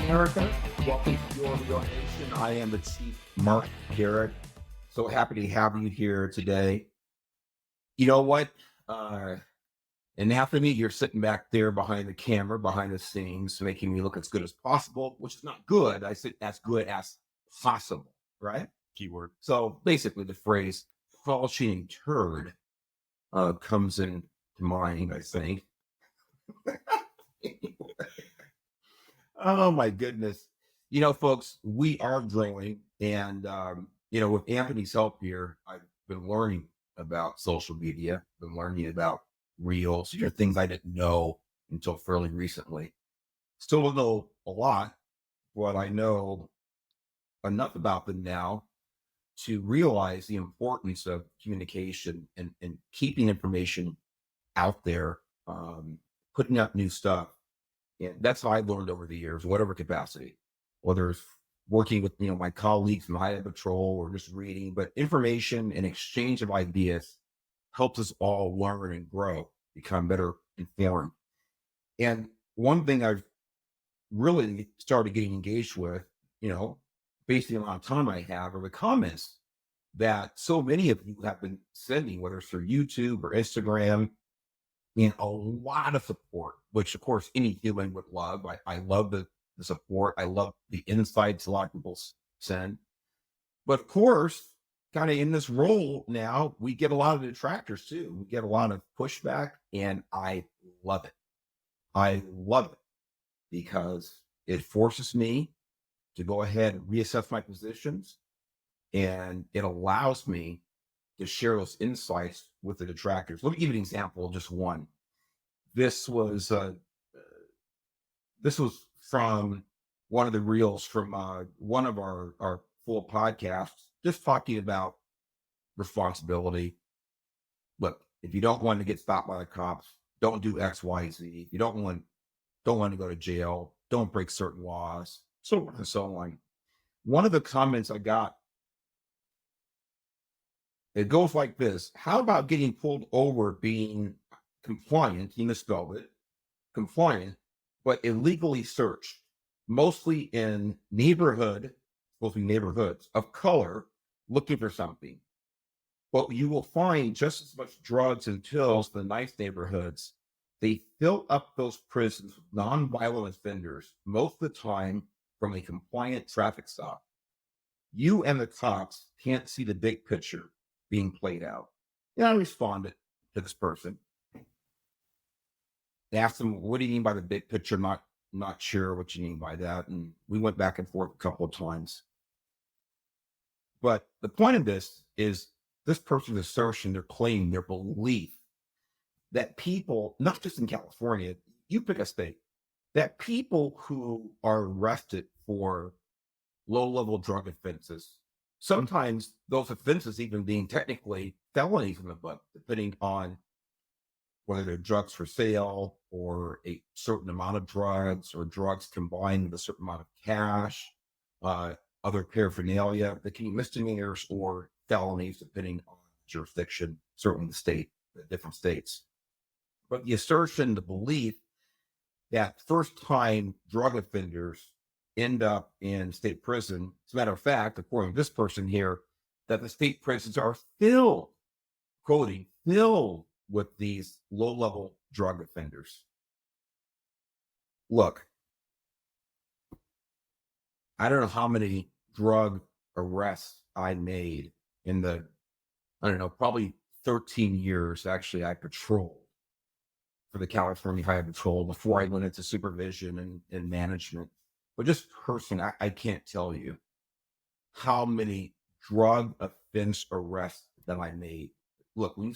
America. Welcome to Your Real Nation. I am the Chief Mark Garrett. So happy to have you here today. You know what? And after me, you're sitting back there behind the camera, behind the scenes, making me look as good as possible, which is not good. I said as good as possible, right? Keyword. So basically, the phrase "falching turd" comes into mind, I think. Oh my goodness. You know, folks, we are growing. And, with Anthony's help here, I've been learning about social media, been learning about reels. These are things I didn't know until fairly recently. Still don't know a lot, but I know enough about them now to realize the importance of communication and keeping information out there, putting out new stuff. And that's how I learned over the years, whatever capacity, whether it's working with, my colleagues from Highway Patrol or just reading, but information and exchange of ideas helps us all learn and grow, become better informed. And one thing I've really started getting engaged with, based on the amount of time I have, are the comments that so many of you have been sending, whether it's through YouTube or Instagram, and a lot of support, which of course any human would love. I love the support. I love the insights a lot of people send. But of course, kind of in this role now, we get a lot of detractors too. We get a lot of pushback, and I love it. I love it because it forces me to go ahead and reassess my positions, and it allows me to share those insights with the detractors. Let me give you an example of just one. This was from one of the reels from one of our full podcasts, just talking about responsibility. Look, if you don't want to get stopped by the cops, don't do X, Y, Z. If you don't want to go to jail, don't break certain laws, so on and so on. One of the comments I got, it goes like this: how about getting pulled over be compliant, he misspelled it, compliant, but illegally searched, mostly in supposed to be neighborhoods of color, looking for something. But you will find just as much drugs and pills in the nice neighborhoods. They fill up those prisons with nonviolent offenders, most of the time from a compliant traffic stop. You and the cops can't see the big picture being played out. And I responded to this person. They asked him, what do you mean by the big picture? Not sure what you mean by that. And we went back and forth a couple of times. But the point of this is this person's assertion, their claim, their belief that people, not just in California, you pick a state, that people who are arrested for low-level drug offenses, sometimes those offenses even being technically felonies in the book, depending on whether they're drugs for sale or a certain amount of drugs or drugs combined with a certain amount of cash, other paraphernalia, that can be misdemeanors or felonies depending on jurisdiction, certainly the different states. But the assertion, the belief that first-time drug offenders end up in state prison, as a matter of fact, according to this person here, that the state prisons are filled, quoting, filled with these low-level drug offenders. Look, I don't know how many drug arrests I made in probably 13 years actually I patrolled for the California Highway Patrol before I went into supervision and management. But just personally, I can't tell you how many drug offense arrests that I made. Look, when you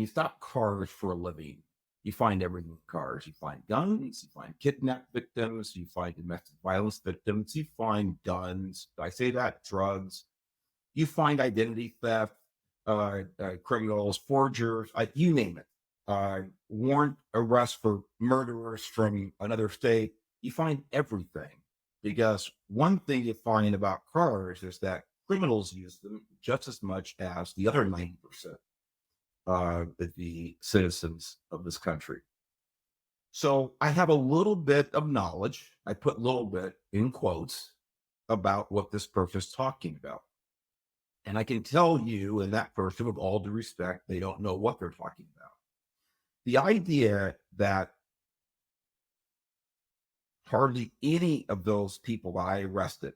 stop cars for a living, you find everything in cars. You find guns, you find kidnapped victims, you find domestic violence victims, you find guns. I say that, drugs. You find identity theft, criminals, forgers, you name it. Warrant arrests for murderers from another state. You find everything, because one thing you find about cars is that criminals use them just as much as the other 90% of the citizens of this country. So I have a little bit of knowledge. I put little bit in quotes about what this person's talking about. And I can tell you and that person, with all due respect, they don't know what they're talking about. The idea that hardly any of those people I arrested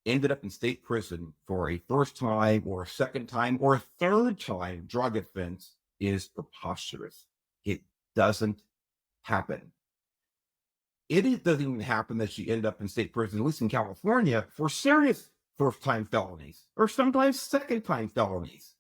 ended up in state prison for a first time or a second time or a third time drug offense is preposterous. It doesn't happen. It doesn't even happen that you end up in state prison, at least in California, for serious first time felonies or sometimes second time felonies.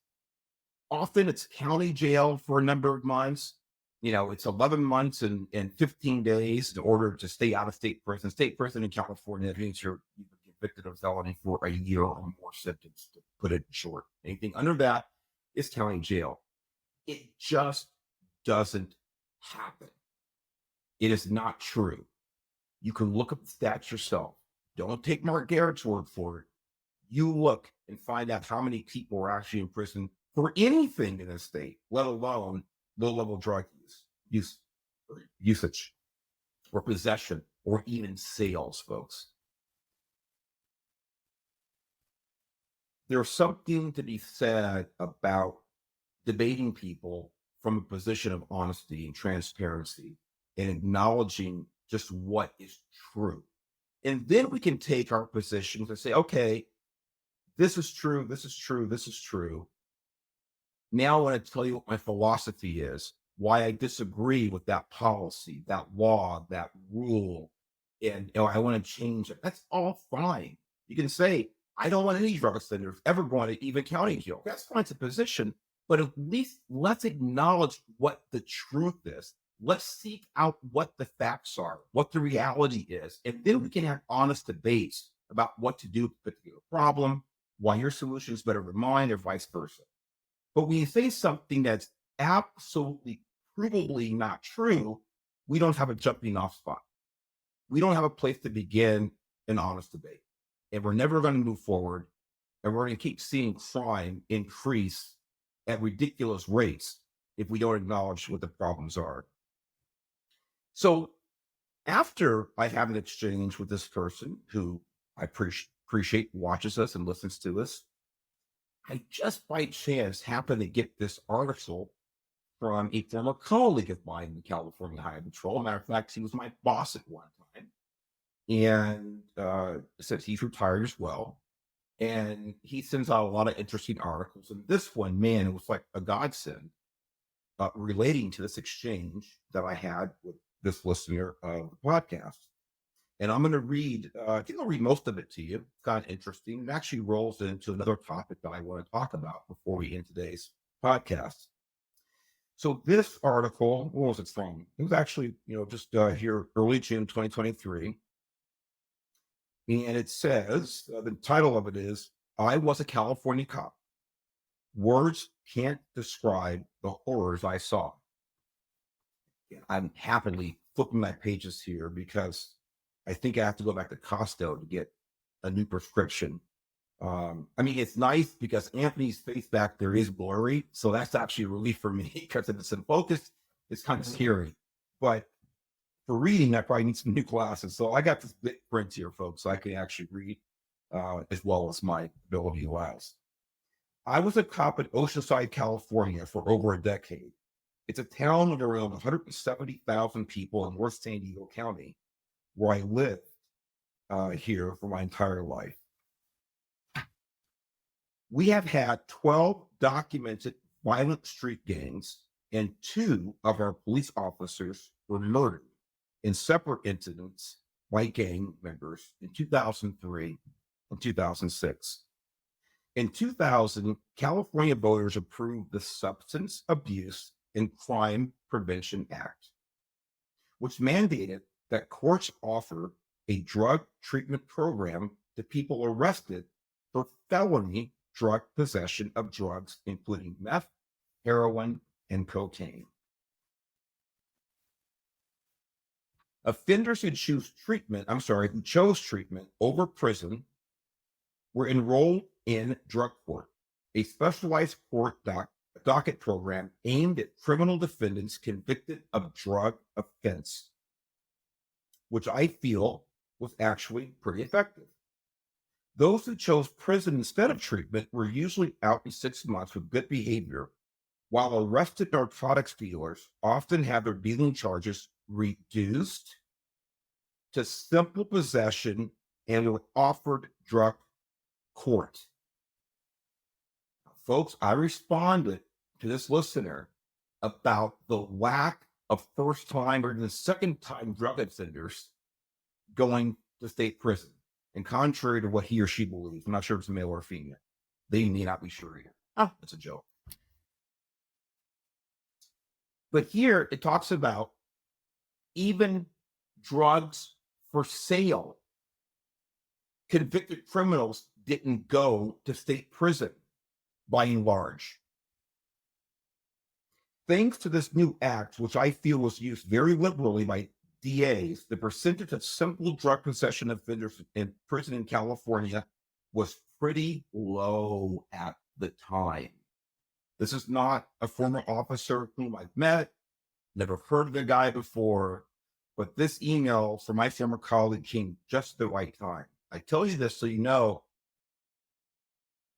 Often it's county jail for a number of months. It's 11 months and 15 days in order to stay out of state prison. State prison in California means you're convicted of felony for a year or more sentence, to put it short. Anything under that is county jail. It just doesn't happen. It is not true. You can look up the stats yourself. Don't take Mark Garrett's word for it. You look and find out how many people are actually in prison for anything in the state, let alone low-level drug usage, or possession, or even sales, folks. There's something to be said about debating people from a position of honesty and transparency and acknowledging just what is true. And then we can take our positions and say, okay, this is true, this is true, this is true. Now I want to tell you what my philosophy is, why I disagree with that policy, that law, that rule, and I want to change it. That's all fine. You can say, I don't want any drug offenders ever going to even county jail. That's fine, it's a position, but at least let's acknowledge what the truth is. Let's seek out what the facts are, what the reality is, and then we can have honest debates about what to do with a particular problem, why your solution is better than mine, or vice versa. But when you say something that's absolutely, provably not true, we don't have a jumping off spot. We don't have a place to begin an honest debate. And we're never going to move forward. And we're going to keep seeing crime increase at ridiculous rates if we don't acknowledge what the problems are. So after I have an exchange with this person who I appreciate watches us and listens to us, I just by chance happened to get this article from a former colleague of mine in the California Highway Patrol. Matter of fact, he was my boss at one time. And says he's retired as well. And he sends out a lot of interesting articles. And this one, man, it was like a godsend relating to this exchange that I had with this listener of the podcast. And I'm going to read, I think I'll read most of it to you. It's kind of interesting. It actually rolls into another topic that I want to talk about before we end today's podcast. So this article, what was it from? It was actually, just here early June 2023. And it says, the title of it is, I Was a California Cop. Words can't describe the horrors I saw. I'm happily flipping my pages here because I think I have to go back to Costco to get a new prescription. It's nice because Anthony's face back there is blurry. So that's actually a relief for me because if it's in focus, it's kind of scary. But for reading, I probably need some new glasses. So I got this big print here, folks, so I can actually read as well as my ability allows. I was a cop in Oceanside, California for over a decade. It's a town of around 170,000 people in North San Diego County, where I lived here for my entire life. We have had 12 documented violent street gangs, and 2 of our police officers were murdered in separate incidents by gang members in 2003 and 2006. In 2000, California voters approved the Substance Abuse and Crime Prevention Act, which mandated that courts offer a drug treatment program to people arrested for felony drug possession of drugs, including meth, heroin, and cocaine. Offenders who chose treatment over prison were enrolled in drug court, a specialized court docket program aimed at criminal defendants convicted of drug offense which I feel was actually pretty effective. Those who chose prison instead of treatment were usually out in 6 months with good behavior, while arrested narcotics dealers often had their dealing charges reduced to simple possession and were offered drug court. Folks, I responded to this listener about the lack of first time or the second time drug offenders going to state prison. And contrary to what he or she believes, I'm not sure if it's a male or a female, they may not be sure either. Oh, that's a joke. But here it talks about even drugs for sale. Convicted criminals didn't go to state prison by and large. Thanks to this new act, which I feel was used very liberally by DAs, the percentage of simple drug possession offenders in prison in California was pretty low at the time. This is not a former officer whom I've met, never heard of the guy before, but this email from my former colleague came just the right time. I tell you this so you know,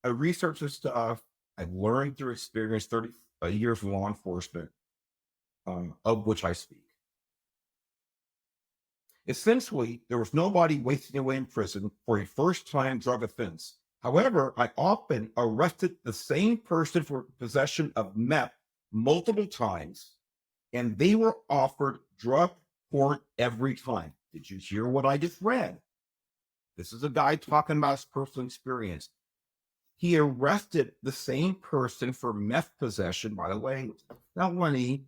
I researched this stuff. I've learned through experience, 30 years of law enforcement, of which I speak. Essentially, there was nobody wasting away in prison for a first-time drug offense. However, I often arrested the same person for possession of meth multiple times, and they were offered drug court every time. Did you hear what I just read? This is a guy talking about his personal experience. He arrested the same person for meth possession, by the way, felony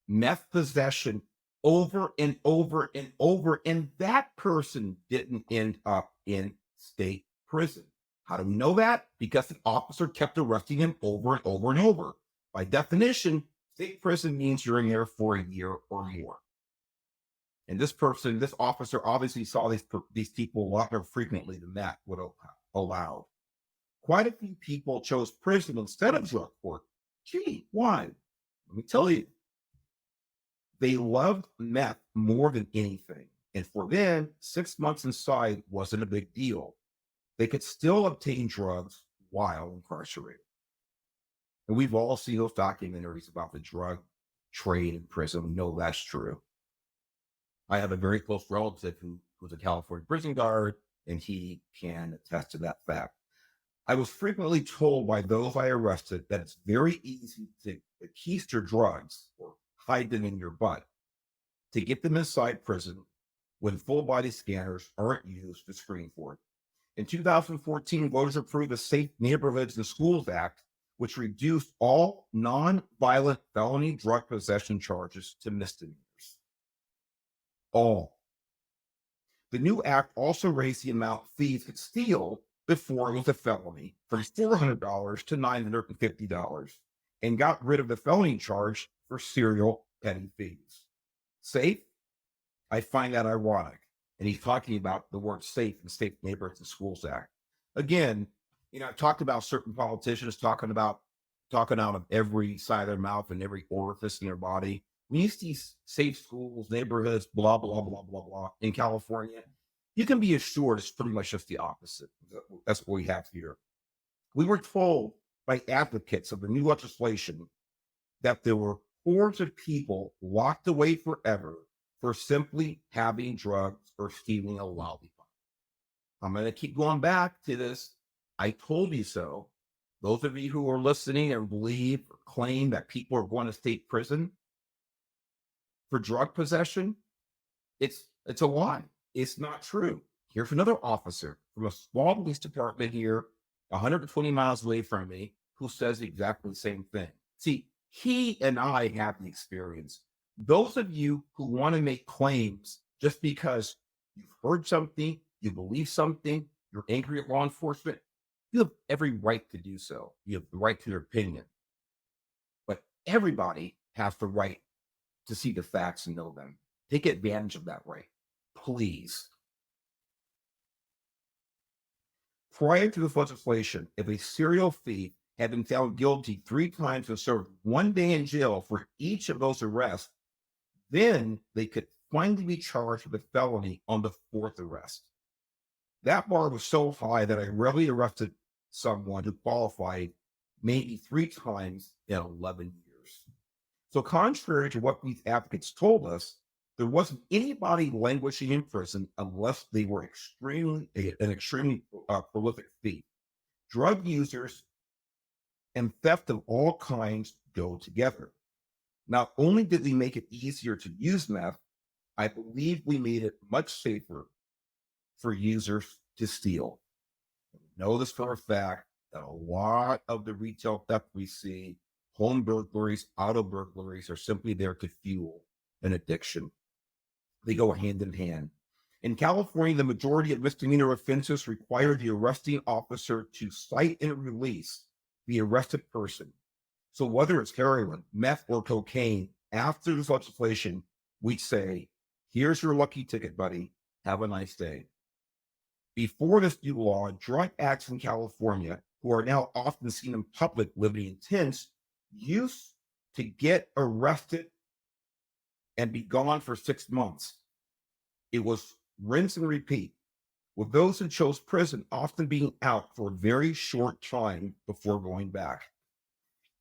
meth possession over and over and over, and that person didn't end up in state prison. How do we know that? Because the officer kept arresting him over and over and over. By definition, state prison means you're in there for a year or more. And this officer obviously saw these people a lot more frequently than that would allow. Quite a few people chose prison instead of drug court. Gee, why? Let me tell you. They loved meth more than anything. And for them, 6 months inside wasn't a big deal. They could still obtain drugs while incarcerated. And we've all seen those documentaries about the drug trade in prison. We know that's true. I have a very close relative who's a California prison guard, and he can attest to that fact. I was frequently told by those I arrested that it's very easy to keister drugs or hide them in your butt to get them inside prison when full body scanners aren't used to screen for it. In 2014, voters approved the Safe Neighborhoods and Schools Act, which reduced all non-violent felony drug possession charges to misdemeanors. All. The new act also raised the amount thieves could steal before it was a felony from $400 to $950 and got rid of the felony charge for serial petty thieves. Safe? I find that ironic. And he's talking about the word safe in the Safe Neighborhoods and Schools Act. Again, I talked about certain politicians talking out of every side of their mouth and every orifice in their body. When you see safe schools, neighborhoods, blah, blah, blah, blah, blah, in California, you can be assured it's pretty much just the opposite. That's what we have here. We were told by advocates of the new legislation that there were hordes of people locked away forever for simply having drugs or stealing a lollipop. I'm going to keep going back to this. I told you so. Those of you who are listening and believe or claim that people are going to state prison for drug possession, it's a lie. It's not true. Here's another officer from a small police department here, 120 miles away from me, who says exactly the same thing. See, he and I have the experience. Those of you who want to make claims just because you've heard something, you believe something, you're angry at law enforcement, you have every right to do so. You have the right to your opinion. But everybody has the right to see the facts and know them. Take advantage of that right, please. Prior to this legislation, if a serial thief had been found guilty 3 times and served 1 day in jail for each of those arrests, then they could finally be charged with a felony on the fourth arrest. That bar was so high that I rarely arrested someone who qualified maybe 3 times in 11 years. So, contrary to what these advocates told us, there wasn't anybody languishing in prison unless they were an extremely prolific thief. Drug users and theft of all kinds go together. Not only did we make it easier to use meth, I believe we made it much safer for users to steal. We know this for a fact that a lot of the retail theft we see, home burglaries, auto burglaries, are simply there to fuel an addiction. They go hand in hand. In California, the majority of misdemeanor offenses require the arresting officer to cite and release the arrested person. So whether it's heroin, meth, or cocaine, after this legislation, we say, here's your lucky ticket, buddy. Have a nice day. Before this new law, drug addicts in California, who are now often seen in public living in tents, used to get arrested and be gone for 6 months. It was rinse and repeat, with those who chose prison often being out for a very short time before going back.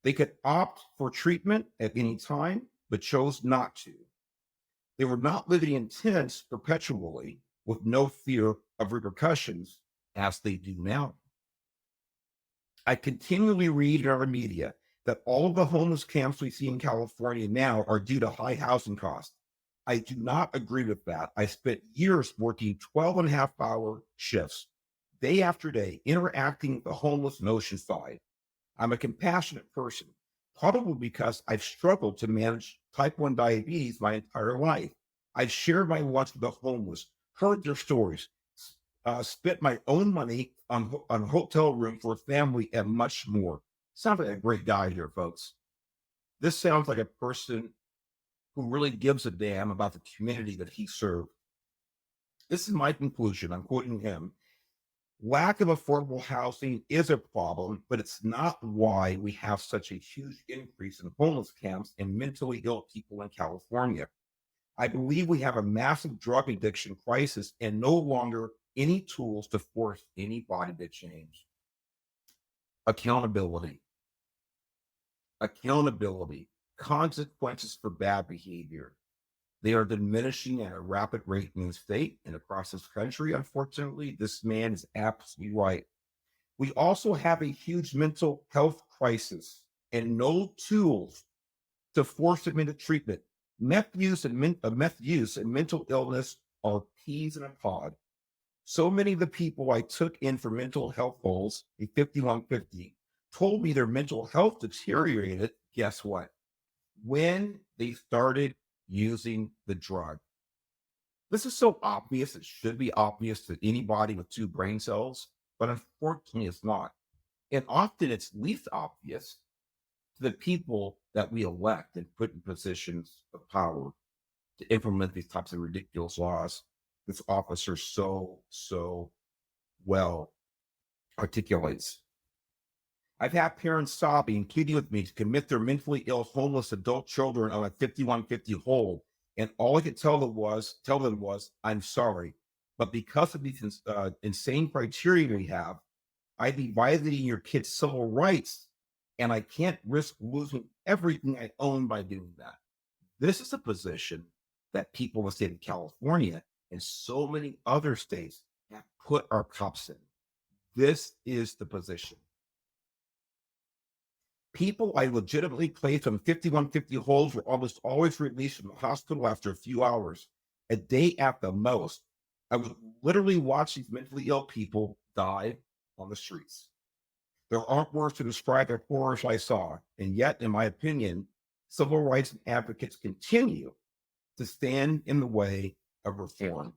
They could opt for treatment at any time, but chose not to. They were not living in tents perpetually with no fear of repercussions as they do now. I continually read in our media that all of the homeless camps we see in California now are due to high housing costs. I do not agree with that. I spent years working 12.5-hour shifts, day after day, interacting with the homeless in Oceanside. I'm a compassionate person, probably because I've struggled to manage type 1 diabetes my entire life. I've shared my lunch with the homeless, heard their stories, spent my own money on hotel room for a family, and much more. Sounds like a great guy here, folks. This sounds like a person who really gives a damn about the community that he served. This is my conclusion. I'm quoting him. Lack of affordable housing is a problem, but it's not why we have such a huge increase in homeless camps and mentally ill people in California. I believe we have a massive drug addiction crisis and no longer any tools to force anybody to change. Accountability. Accountability. Consequences for bad behavior. They are diminishing at a rapid rate in the state and across this country. Unfortunately, this man is absolutely right. We also have a huge mental health crisis and no tools to force them into treatment. Meth use and mental illness are peas in a pod. So many of the people I took in for mental health goals, a 5150, told me their mental health deteriorated. Guess what? When they started using the drug. This is so obvious, it should be obvious to anybody with 2 brain cells, but unfortunately it's not. And often it's least obvious to the people that we elect and put in positions of power to implement these types of ridiculous laws. This officer so well articulates. I've had parents sobbing, pleading with me to commit their mentally ill, homeless adult children on a 5150 hold. And all I could tell them was, I'm sorry. But because of these insane criteria we have, I'd be violating your kid's civil rights. And I can't risk losing everything I own by doing that. This is a position that people in the state of California and so many other states have put our cops in. This is the position. People I legitimately placed on 5150 holds were almost always released from the hospital after a few hours, a day at the most. I would literally watch these mentally ill people die on the streets. There aren't words to describe the horrors I saw, and yet, in my opinion, civil rights advocates continue to stand in the way of reform.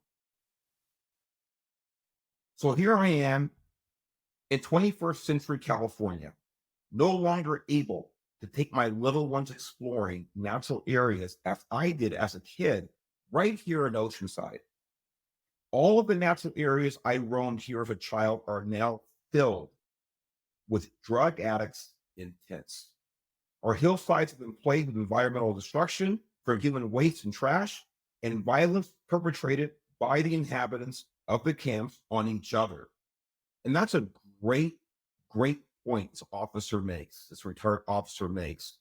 So here I am in 21st century California, no longer able to take my little ones exploring natural areas as I did as a kid right here in Oceanside. All of the natural areas I roamed here as a child are now filled with drug addicts in tents. Our hillsides have been plagued with environmental destruction from human waste and trash. and violence perpetrated by the inhabitants of the camps on each other. And that's a great, great point this retired officer makes.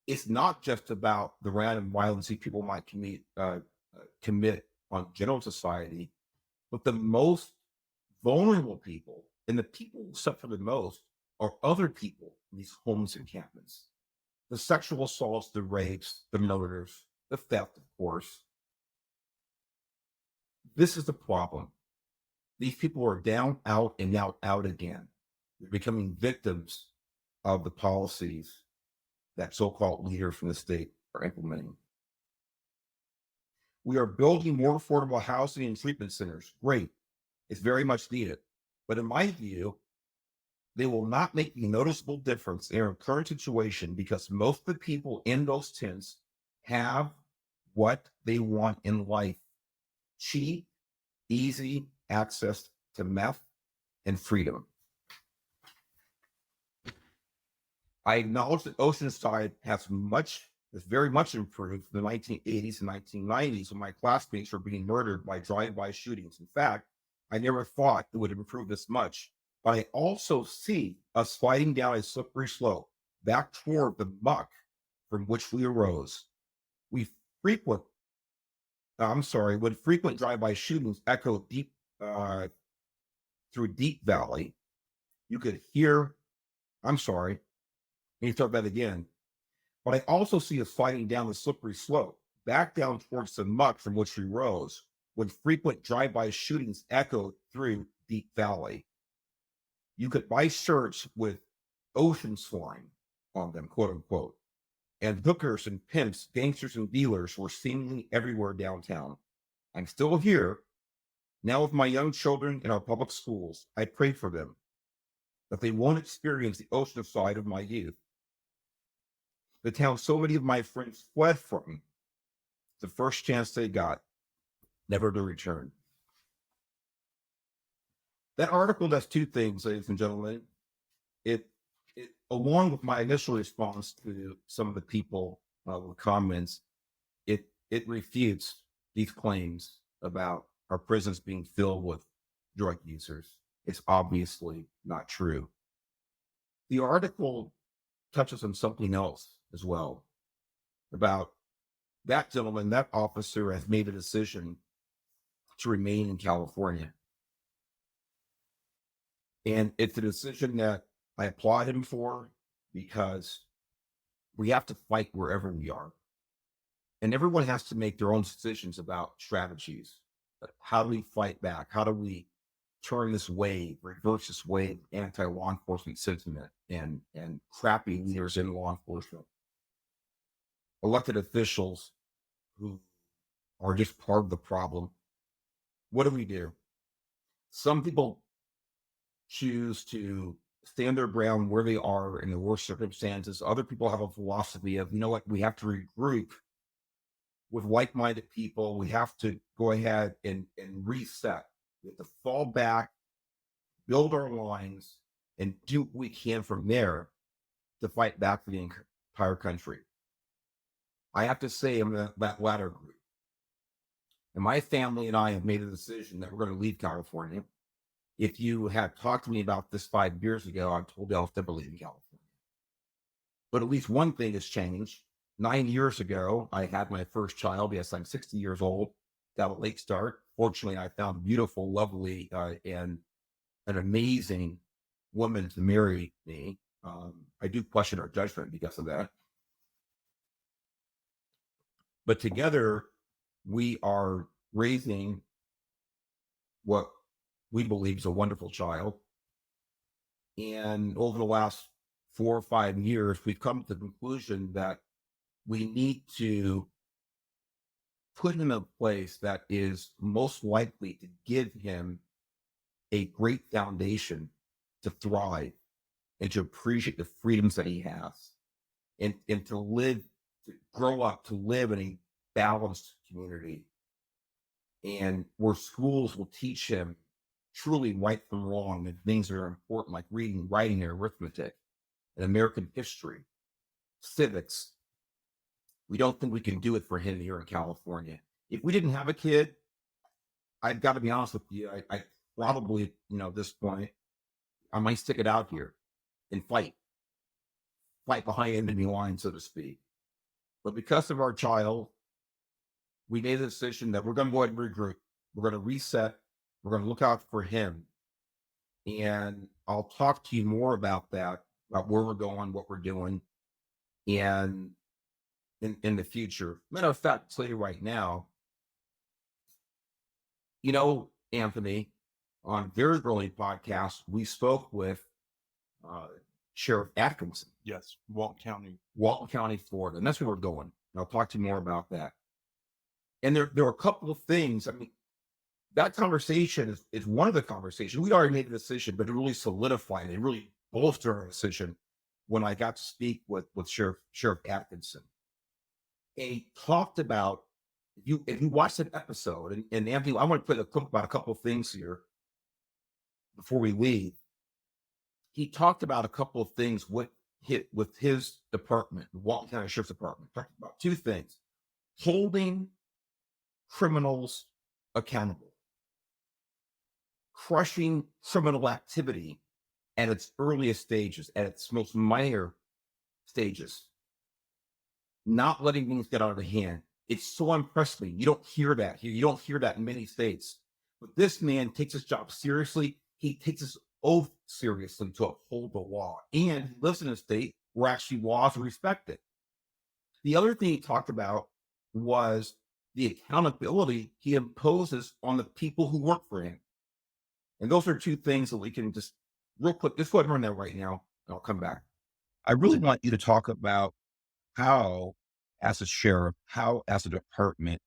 It's not just about the random violence that people might commit on general society, but the most vulnerable people and the people who suffer the most are other people in these homeless encampments. The sexual assaults, the rapes, the murders, the theft, of course. This is the problem. These people are down, out, and now out again. They're becoming victims of the policies that so-called leaders from the state are implementing. We are building more affordable housing and treatment centers. Great. It's very much needed. But in my view, they will not make a noticeable difference in our current situation because most of the people in those tents have what they want in life: cheap, easy access to meth and freedom. I acknowledge that Oceanside has very much improved from the 1980s and 1990s when my classmates were being murdered by drive-by shootings. In fact, I never thought it would improve this much. But I also see us sliding down a slippery slope back toward the muck from which we arose. We frequent, I'm sorry, when frequent drive-by shootings echo deep through Deep Valley, you could hear, I'm sorry, let me start that again. But I also see us sliding down the slippery slope back down towards the muck from which we rose when frequent drive-by shootings echoed through Deep Valley. You could buy shirts with ocean swine on them, quote unquote. And hookers and pimps, gangsters and dealers were seemingly everywhere downtown. I'm still here. Now with my young children in our public schools, I pray for them that they won't experience the ocean side of my youth. The town so many of my friends fled from, the first chance they got, never to return. That article does two things, ladies and gentlemen. It along with my initial response to some of the people with comments, it refutes these claims about our prisons being filled with drug users. It's obviously not true. The article touches on something else as well about that gentleman, that officer has made a decision to remain in California. And it's a decision that I applaud him for because we have to fight wherever we are. And everyone has to make their own decisions about strategies. How do we fight back? How do we turn this wave, reverse this wave of anti-law enforcement sentiment and crappy leaders in law enforcement? Elected officials who are just part of the problem. What do? Some people choose to stand their ground where they are in the worst circumstances. Other people have a philosophy of, you know what, we have to regroup with like-minded people. We have to go ahead and reset. We have to fall back, build our lines, and do what we can from there to fight back for the entire country. I have to say I'm that latter group. And my family and I have made a decision that we're going to leave California. If you had talked to me about this 5 years ago, I told you I was never leaving California. But at least one thing has changed. 9 years ago, I had my first child. Yes, I'm 60 years old. Got a late start. Fortunately, I found a beautiful, lovely, and an amazing woman to marry me. I do question her judgment because of that. But together, we are raising what we believe is a wonderful child. And over the last 4 or 5 years, we've come to the conclusion that we need to put him in a place that is most likely to give him a great foundation to thrive and to appreciate the freedoms that he has and to live, to grow up, to live in a balanced community and where schools will teach him truly right from wrong and things that are important like reading, writing, and arithmetic, and American history, civics, We don't think we can do it for him here in California. If we didn't have a kid, I've got to be honest with you. I probably, at this point, I might stick it out here and fight behind enemy lines, so to speak. But because of our child, we made the decision that we're going to go ahead and regroup. We're going to reset. We're going to look out for him. And I'll talk to you more about that, about where we're going, what we're doing, and in the future. Matter of fact, I'll tell you right now, Anthony, on very early podcast, we spoke with uh, Sheriff Atkinson, Yes, Walton County, Florida, and that's where we're going. And I'll talk to you more about that. And there are a couple of things. I mean, that conversation is one of the conversations. We'd already made the decision, but it really solidified it, really bolstered our decision when I got to speak with Sheriff Atkinson. And he talked about, if you watch that episode, and Anthony, I want to talk about a couple of things here before we leave. He talked about a couple of things with his department, the Walton County Sheriff's Department. Talked about two things: holding criminals accountable, crushing criminal activity at its earliest stages, at its most minor stages, not letting things get out of hand. It's so impressive. You don't hear that here. You don't hear that in many states. But this man takes his job seriously. He takes his oath seriously to uphold the law. And he lives in a state where actually laws are respected. The other thing he talked about was the accountability he imposes on the people who work for him. And those are two things that we can just real quick, just go ahead and run that right now, and I'll come back. I really want you to talk about how, as a sheriff, how, as a department,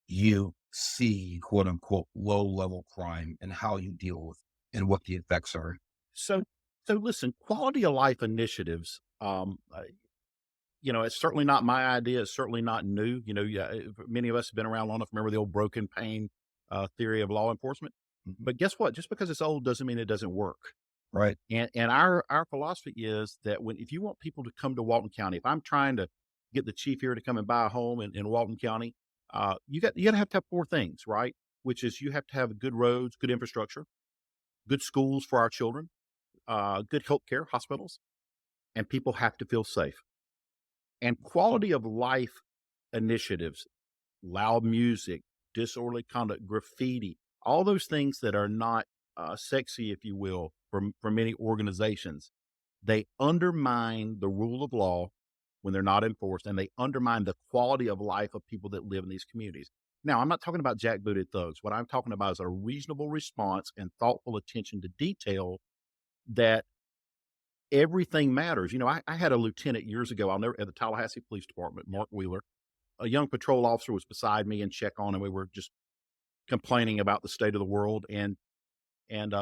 you see quote unquote low level crime and how you deal with it and what the effects are. So listen, quality of life initiatives, it's certainly not my idea. It's certainly not new. Many of us have been around long enough. Remember the old broken pane theory of law enforcement? Mhm. But guess what? Just because it's old doesn't mean it doesn't work. Right. And our philosophy is that if you want people to come to Walton County, if I'm trying to get the chief here to come and buy a home in Walton County, you got to have four things, right? Which is you have to have good roads, good infrastructure, good schools for our children, good healthcare, hospitals, and people have to feel safe. And quality of life initiatives, loud music, disorderly conduct, graffiti, all those things that are not sexy, if you will, for many organizations, they undermine the rule of law when they're not enforced, and they undermine the quality of life of people that live in these communities. Now, I'm not talking about jackbooted thugs. What I'm talking about is a reasonable response and thoughtful attention to detail that everything matters. I had a lieutenant years ago, at the Tallahassee Police Department, Mark Wheeler. A young patrol officer was beside me and check on him. We were just complaining about the state of the world. And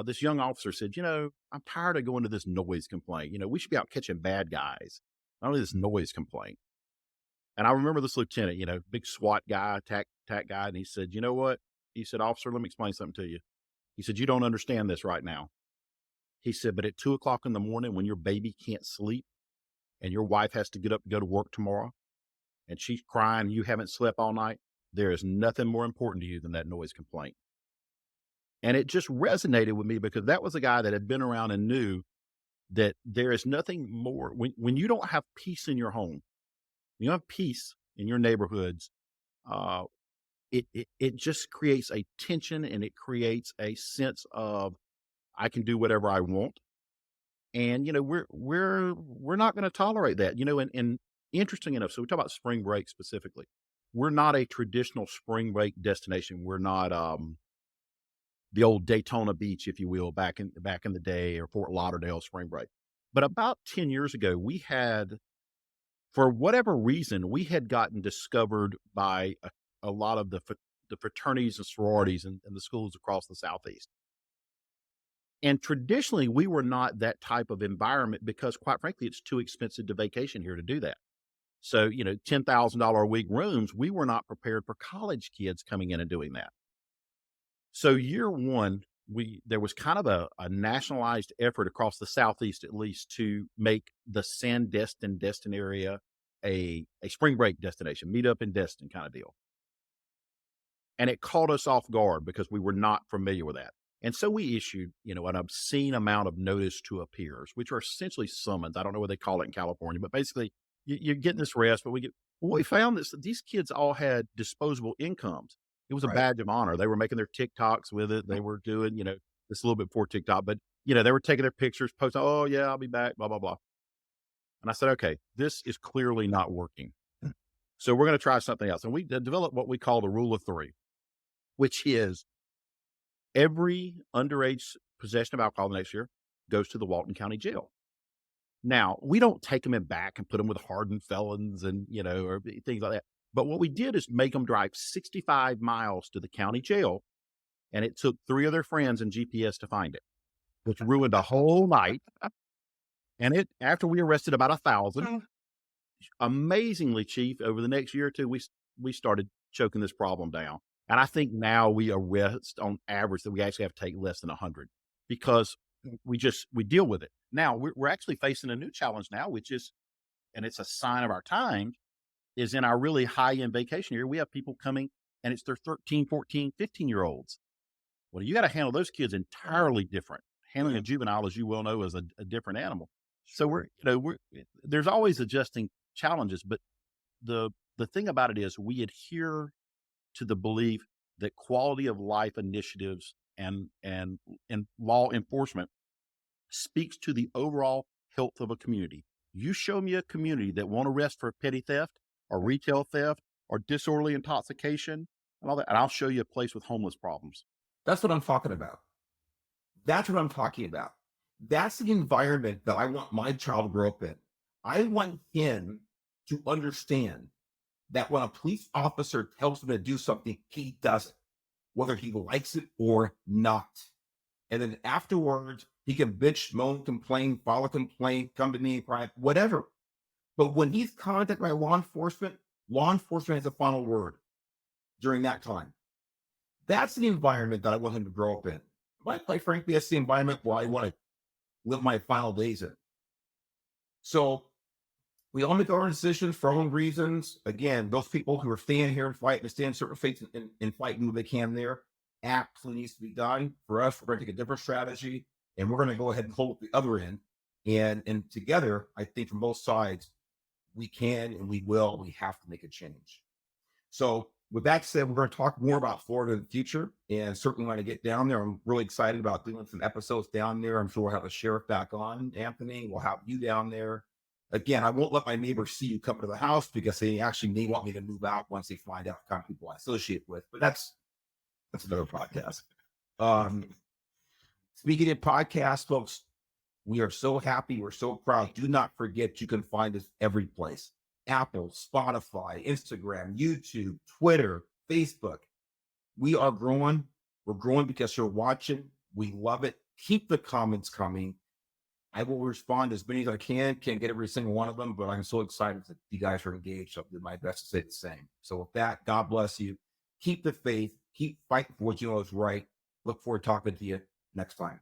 this young officer said, I'm tired of going to this noise complaint. We should be out catching bad guys, not only this noise complaint. And I remember this lieutenant, big SWAT guy, TAC guy. And he said, you know what? He said, officer, let me explain something to you. He said, you don't understand this right now. He said, but at 2:00 in the morning when your baby can't sleep and your wife has to get up and go to work tomorrow and she's crying, you haven't slept all night, there is nothing more important to you than that noise complaint. And it just resonated with me because that was a guy that had been around and knew that there is nothing more. When you don't have peace in your home, you don't have peace in your neighborhoods, it just creates a tension and it creates a sense of I can do whatever I want. And, we're not going to tolerate that, and interesting enough. So we talk about spring break specifically. We're not a traditional spring break destination. We're not, the old Daytona Beach, if you will, back in the day, or Fort Lauderdale spring break. But about 10 years ago, we had, for whatever reason, we had gotten discovered by a lot of the fraternities and sororities in the schools across the Southeast. And traditionally, we were not that type of environment because, quite frankly, it's too expensive to vacation here to do that. So, $10,000 a week rooms, we were not prepared for college kids coming in and doing that. So year one, there was kind of a nationalized effort across the Southeast, at least, to make the Sandestin, Destin area a spring break destination, meet up in Destin kind of deal. And it caught us off guard because we were not familiar with that. And so we issued, an obscene amount of notice to appears, which are essentially summons. I don't know what they call it in California, but basically you're getting this rest. But we found that these kids all had disposable incomes. It was a Right. badge of honor. They were making their TikToks with it. They were doing, this a little bit before TikTok, but they were taking their pictures, posting, oh yeah, I'll be back, blah, blah, blah. And I said, okay, this is clearly not working. So we're going to try something else. And we developed what we call the rule of three, which is every underage possession of alcohol the next year goes to the Walton County Jail. Now, we don't take them in back and put them with hardened felons and, or things like that. But what we did is make them drive 65 miles to the county jail. And it took 3 of their friends and GPS to find it, which ruined a whole night. And after we arrested about 1,000, amazingly, Chief, over the next year or two, we started choking this problem down. And I think now we arrest on average that we actually have to take less than 100 because we deal with it. Now we're actually facing a new challenge now, which is, and it's a sign of our time, is in our really high end vacation area. We have people coming and it's their 13, 14, 15-year-olds. Well, you got to handle those kids entirely different. Handling a juvenile, as you well know, is a different animal. So there's always adjusting challenges, but the thing about it is we adhere to the belief that quality of life initiatives and law enforcement speaks to the overall health of a community. You show me a community that won't arrest for petty theft or retail theft or disorderly intoxication and all that, and I'll show you a place with homeless problems. That's what I'm talking about. That's what I'm talking about. That's the environment that I want my child to grow up in. I want him to understand that when a police officer tells him to do something, he does it, whether he likes it or not. And then afterwards, he can bitch, moan, complain, file a complaint, come to me, cry, whatever. But when he's contacted by law enforcement has the final word during that time. That's the environment that I want him to grow up in. But quite frankly, that's the environment where I want to live my final days in. So we all make our own decisions for our own reasons. Again, those people who are staying here and fighting, and staying certain faiths and fighting what they can there, absolutely needs to be done. For us, we're going to take a different strategy, and we're going to go ahead and hold the other end. And together, I think from both sides, we can and we will. We have to make a change. So with that said, we're going to talk more about Florida in the future, and certainly when I get down there, I'm really excited about doing some episodes down there. I'm sure we'll have a sheriff back on, Anthony. We'll have you down there. Again, I won't let my neighbors see you come to the house because they actually may want me to move out once they find out the kind of people I associate with. But that's another podcast. Speaking of podcasts, folks, we are so happy. We're so proud. Do not forget you can find us every place. Apple, Spotify, Instagram, YouTube, Twitter, Facebook. We are growing. We're growing because you're watching. We love it. Keep the comments coming. I will respond as many as I can. Can't get every single one of them, but I'm so excited that you guys are engaged. I'll do my best to say the same. So with that, God bless you. Keep the faith. Keep fighting for what you know is right. Look forward to talking to you next time.